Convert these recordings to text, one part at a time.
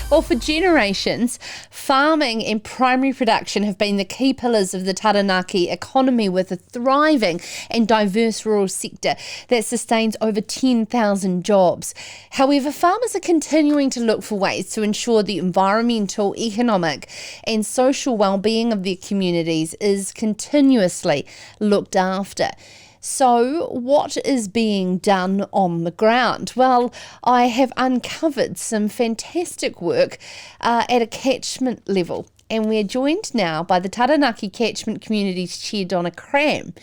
Well, for generations, farming and primary production have been the key pillars of the Taranaki economy, with a thriving and diverse rural sector that sustains over 10,000 jobs. However, farmers are continuing to look for ways to ensure the environmental, economic and social well-being of their communities is continuously looked after. So what is being done on the ground? Well, I have uncovered some fantastic work at a catchment level. And we're joined now by the Taranaki Catchment Communities Chair, Donna Cram.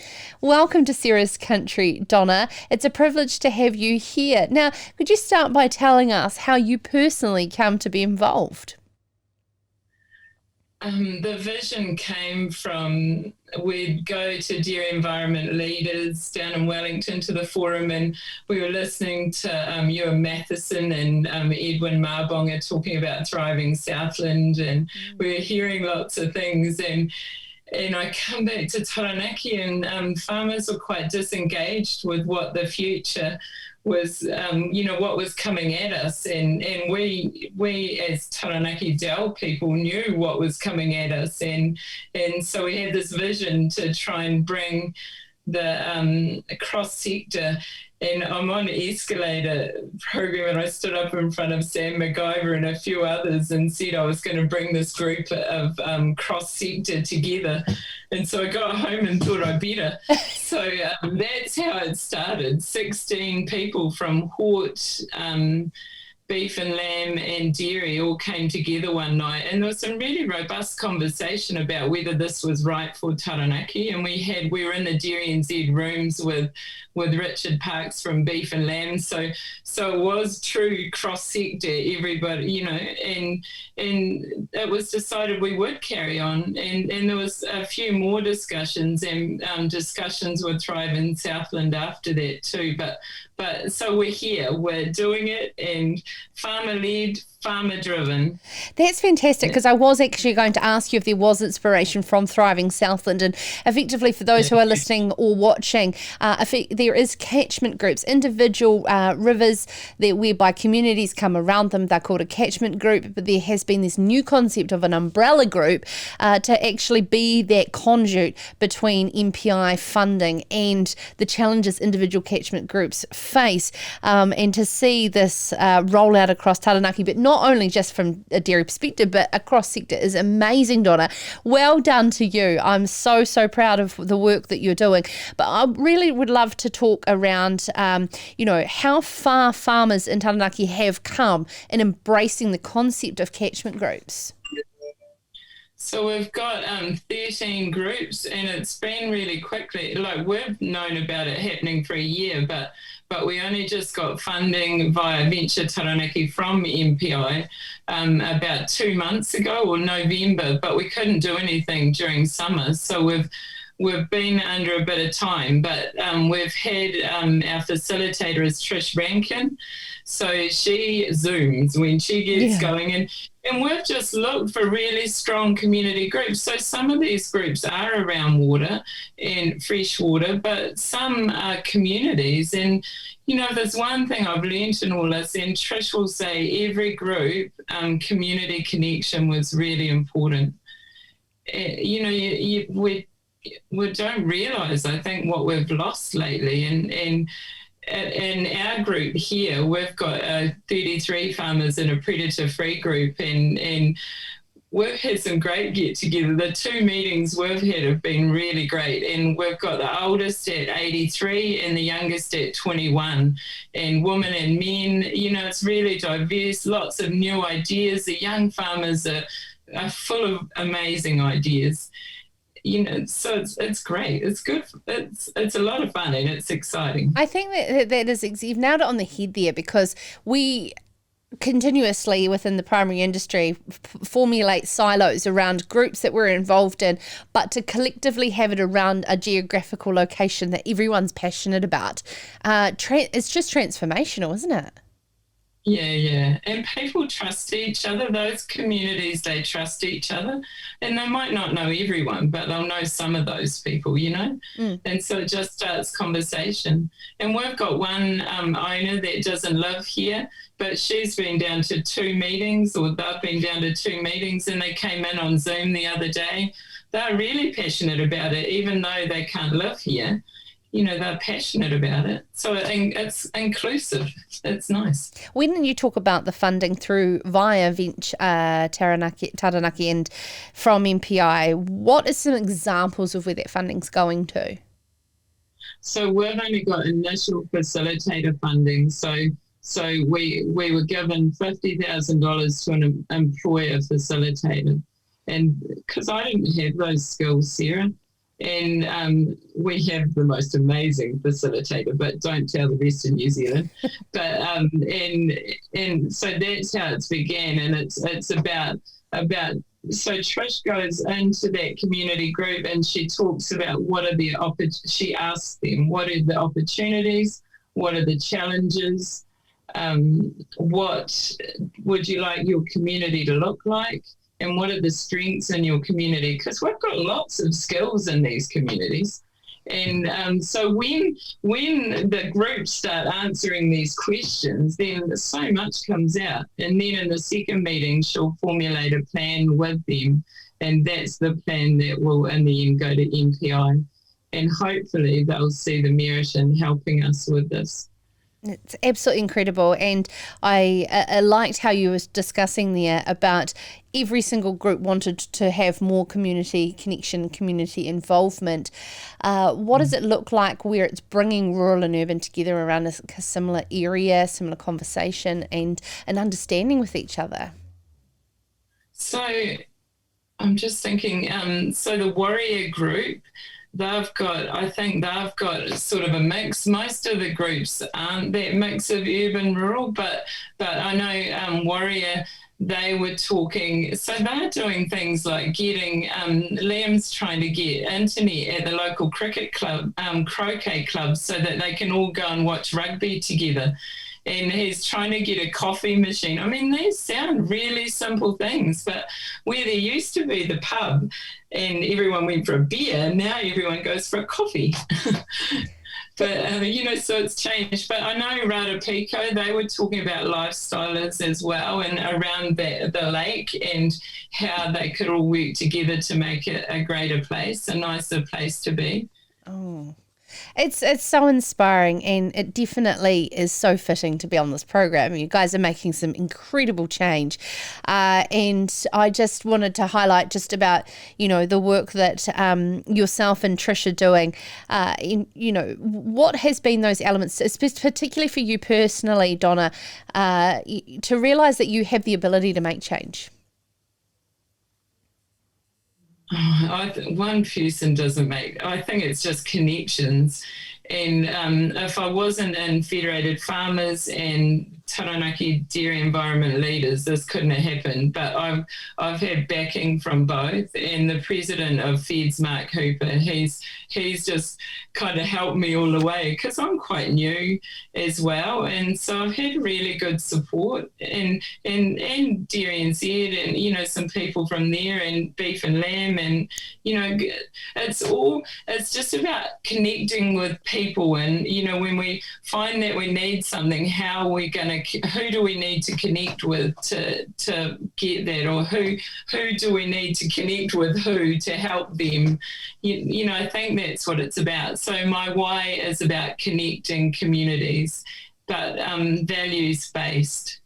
Welcome to Sarah's Country, Donna. It's a privilege to have you here. Now, could you start by telling us how you personally come to be involved? The vision came from, we'd go to dairy environment leaders down in Wellington to the forum, and we were listening to Ewan Matheson and Edwin Marbonga talking about thriving Southland, and we were hearing lots of things, and I come back to Taranaki, and farmers were quite disengaged with what the future was, what was coming at us. And we as Taranaki Dell people knew what was coming at us. And so we had this vision to try and bring the cross-sector. And I'm on an escalator program, and I stood up in front of Sam McGyver and a few others and said I was going to bring this group of cross-sector together. And so I got home and thought I better. So that's how it started. 16 people from hort, beef and lamb and dairy all came together one night, and there was some really robust conversation about whether this was right for Taranaki. And we were in the Dairy NZ rooms with Richard Parks from Beef and Lamb, so it was true cross-sector, everybody, and it was decided we would carry on, and there was a few more discussions and discussions with Thrive in Southland after that too, but so we're here, we're doing it, and farmer-led, farmer-driven. That's fantastic, because I was actually going to ask you if there was inspiration from Thriving Southland, and effectively for those who are listening or watching, there is catchment groups, individual rivers whereby communities come around them. They're called a catchment group, but there has been this new concept of an umbrella group to actually be that conduit between MPI funding and the challenges individual catchment groups face, and to see this roll out across Taranaki, but not only just from a dairy perspective, but across sector, is amazing, Donna. Well done to you. I'm so proud of the work that you're doing. But I really would love to talk around, how far farmers in Taranaki have come in embracing the concept of catchment groups. So we've got 13 groups, and it's been really quickly. Like, we've known about it happening for a year, but we only just got funding via Venture Taranaki from MPI about 2 months ago, or November, but we couldn't do anything during summer. So we've been under a bit of time, but we've had our facilitator is Trish Rankin. So she zooms when she gets going, and we've just looked for really strong community groups. So some of these groups are around water and fresh water, but some are communities. And, there's one thing I've learned in all this, and Trish will say every group, community connection was really important. We don't realise, I think, what we've lost lately. And in our group here, we've got 33 farmers in a predator-free group, and we've had some great get-together. The 2 meetings we've had have been really great, and we've got the oldest at 83 and the youngest at 21, and women and men. It's really diverse, lots of new ideas. The young farmers are full of amazing ideas. So it's great. It's good. It's a lot of fun, and it's exciting. I think that is, you've nailed it on the head there, because we continuously within the primary industry formulate silos around groups that we're involved in, but to collectively have it around a geographical location that everyone's passionate about, it's just transformational, isn't it? Yeah. And people trust each other. Those communities, they trust each other. And they might not know everyone, but they'll know some of those people, you know? And so it just starts conversation. And we've got one owner that doesn't live here, but she's been down to 2 meetings, or they've been down to 2 meetings, and they came in on Zoom the other day. They're really passionate about it, even though they can't live here. You know, they're passionate about it. So it's inclusive. It's nice. When you talk about the funding through via Taranaki and from MPI, what are some examples of where that funding's going to? So we've only got initial facilitator funding. So we were given $50,000 to an employer facilitator. And because I didn't have those skills, Sarah, and we have the most amazing facilitator, but don't tell the rest of New Zealand. But and so that's how it's began, and it's about so Trish goes into that community group and she talks about she asks them what are the opportunities, what are the challenges, what would you like your community to look like, and what are the strengths in your community? Because we've got lots of skills in these communities. And so when the groups start answering these questions, then so much comes out. And then in the second meeting, she'll formulate a plan with them. And that's the plan that will, in the end, go to MPI. And hopefully they'll see the merit in helping us with this. It's absolutely incredible, and I liked how you were discussing there about every single group wanted to have more community connection, community involvement. What does it look like where it's bringing rural and urban together around a similar area, similar conversation, and an understanding with each other? So I'm just thinking, so the warrior group, I think they've got sort of a mix. Most of the groups aren't that mix of urban rural, but I know Warrior, they were talking, so they're doing things like getting, Liam's trying to get internet at the local cricket club, croquet club, so that they can all go and watch rugby together. And he's trying to get a coffee machine. I mean, these sound really simple things, but where there used to be the pub and everyone went for a beer, now everyone goes for a coffee. But, so it's changed. But I know Rata Pico, they were talking about lifestylers as well, and around the lake, and how they could all work together to make it a greater place, a nicer place to be. Oh. It's so inspiring, and it definitely is so fitting to be on this program. You guys are making some incredible change, and I just wanted to highlight just about the work that yourself and Trish are doing. What has been those elements, particularly for you personally, Donna, to realise that you have the ability to make change? One person doesn't make. I think it's just connections. And if I wasn't in Federated Farmers and Taranaki Dairy Environment Leaders, this couldn't have happened. But I've had backing from both, and the president of Feds, Mark Hooper, he's just kind of helped me all the way, because I'm quite new as well, and so I've had really good support, and Dairy NZ, and some people from there, and Beef and Lamb, and it's just about connecting with people, and when we find that we need something, who do we need to connect with to get that, or who do we need to connect with who to help them? I think that's what it's about. So my why is about connecting communities, but values based.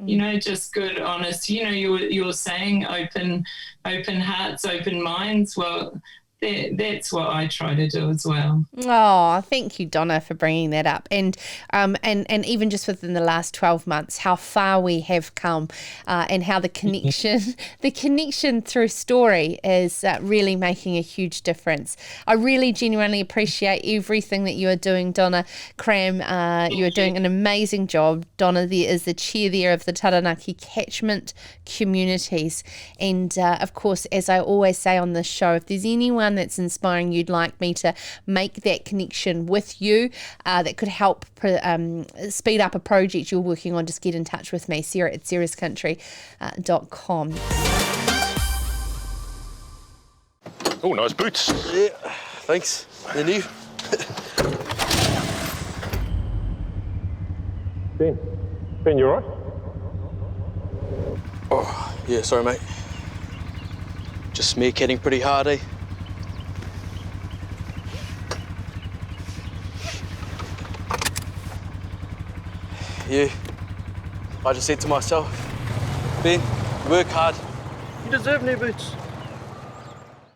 Just good, honest. You're saying open hearts, open minds. Well, that's what I try to do as well. Oh, thank you, Donna, for bringing that up. And even just within the last 12 months, how far we have come, and how the connection through story is really making a huge difference. I really genuinely appreciate everything that you are doing, Donna Cram. You are doing an amazing job. Donna there is the chair there of the Taranaki Catchment Communities. And of course, as I always say on this show, if there's anyone anyone that's inspiring you'd like me to make that connection with you that could help speed up a project you're working on, just get in touch with me, Sarah at sarahscountry.com. Oh, nice boots. Yeah, thanks. They're new. Ben, you alright? Oh, yeah, sorry, mate. Just meerkatting pretty hard, eh? Yeah. I just said to myself, Ben, work hard. You deserve new boots.